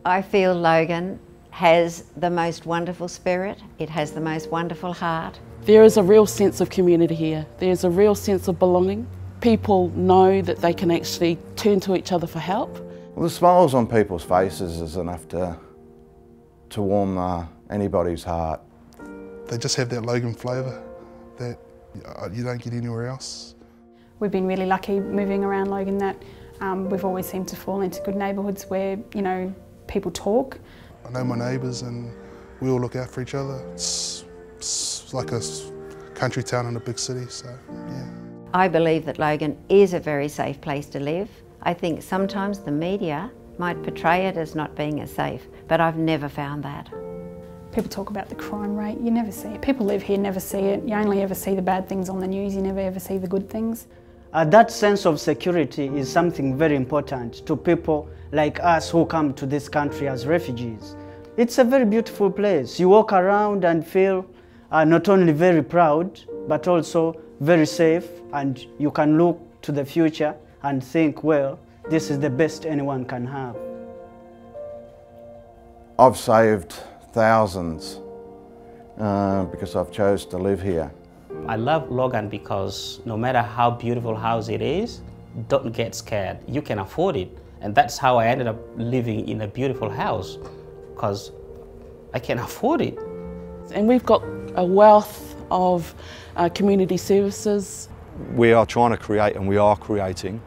I feel Logan has the most wonderful spirit, it has the most wonderful heart. There is a real sense of community here. There's a real sense of belonging. People know that they can actually turn to each other for help. Well, the smiles on people's faces is enough to warm anybody's heart. They just have that Logan flavour that you don't get anywhere else. We've been really lucky moving around Logan that we've always seemed to fall into good neighbourhoods where, you know, people talk. I know my neighbours and we all look out for each other. It's like a country town in a big city, so yeah. I believe that Logan is a very safe place to live. I think sometimes the media might portray it as not being as safe, but I've never found that. People talk about the crime rate, you never see it. People live here, never see it. You only ever see the bad things on the news, you never ever see the good things. That sense of security is something very important to people like us who come to this country as refugees. It's a very beautiful place. You walk around and feel not only very proud, but also very safe, and you can look to the future and think, well, this is the best anyone can have. I've saved thousands because I've chosen to live here. I love Logan because no matter how beautiful house it is, don't get scared. You can afford it. And that's how I ended up living in a beautiful house, because I can afford it. And we've got a wealth of community services. We are trying to create, and we are creating,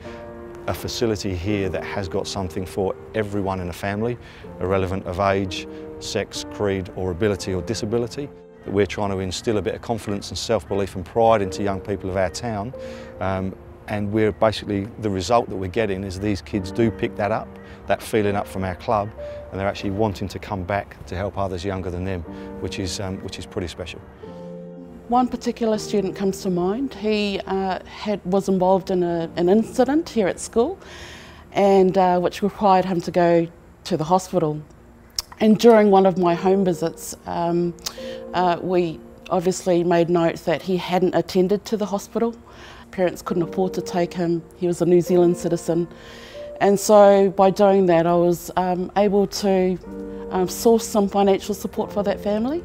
a facility here that has got something for everyone in a family, irrelevant of age, sex, creed or ability or disability. We're trying to instill a bit of confidence and self-belief and pride into young people of our town. And we're basically, the result that we're getting is these kids do pick that up, that feeling up from our club, and they're actually wanting to come back to help others younger than them, which is pretty special. One particular student comes to mind. He was involved in an incident here at school, and which required him to go to the hospital. And during one of my home visits, we obviously made note that he hadn't attended to the hospital. Parents couldn't afford to take him. He was a New Zealand citizen. And so by doing that, I was able to source some financial support for that family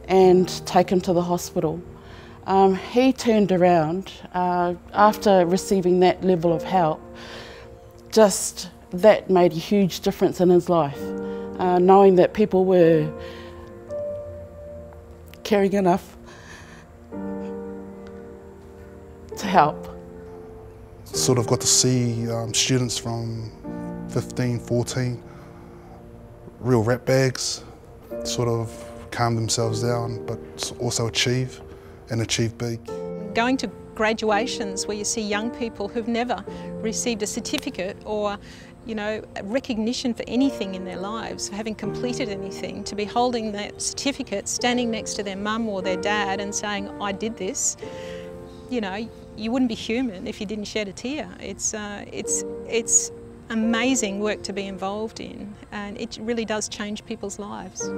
and take him to the hospital. He turned around after receiving that level of help. Just that made a huge difference in his life. Knowing that people were caring enough to help. Sort of got to see students from 15, 14, real rat bags, sort of calm themselves down, but also achieve big. Going to graduations where you see young people who've never received a certificate or, you know, recognition for anything in their lives, having completed anything, to be holding that certificate, standing next to their mum or their dad and saying, I did this, you know, you wouldn't be human if you didn't shed a tear. It's amazing work to be involved in, and it really does change people's lives.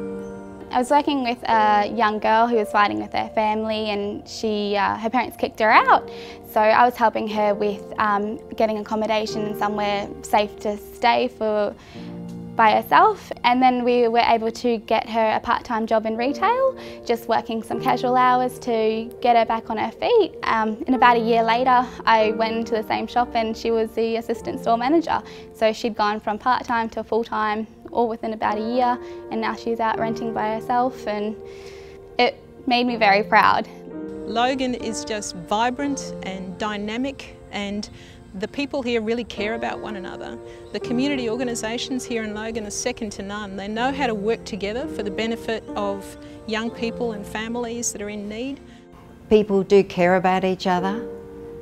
I was working with a young girl who was fighting with her family, and her parents kicked her out. So I was helping her with getting accommodation and somewhere safe to stay by herself. And then we were able to get her a part-time job in retail, just working some casual hours to get her back on her feet. And about a year later, I went into the same shop and she was the assistant store manager. So she'd gone from part-time to full-time all within about a year, and now she's out renting by herself, and it made me very proud. Logan is just vibrant and dynamic, and the people here really care about one another. The community organisations here in Logan are second to none. They know how to work together for the benefit of young people and families that are in need. People do care about each other,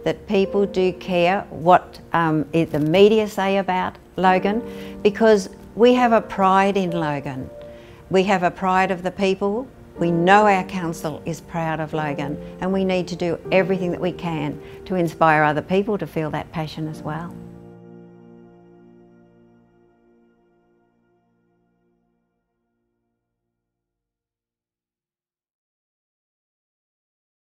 that people do care what the media say about Logan, because we have a pride in Logan. We have a pride of the people. We know our council is proud of Logan, and we need to do everything that we can to inspire other people to feel that passion as well.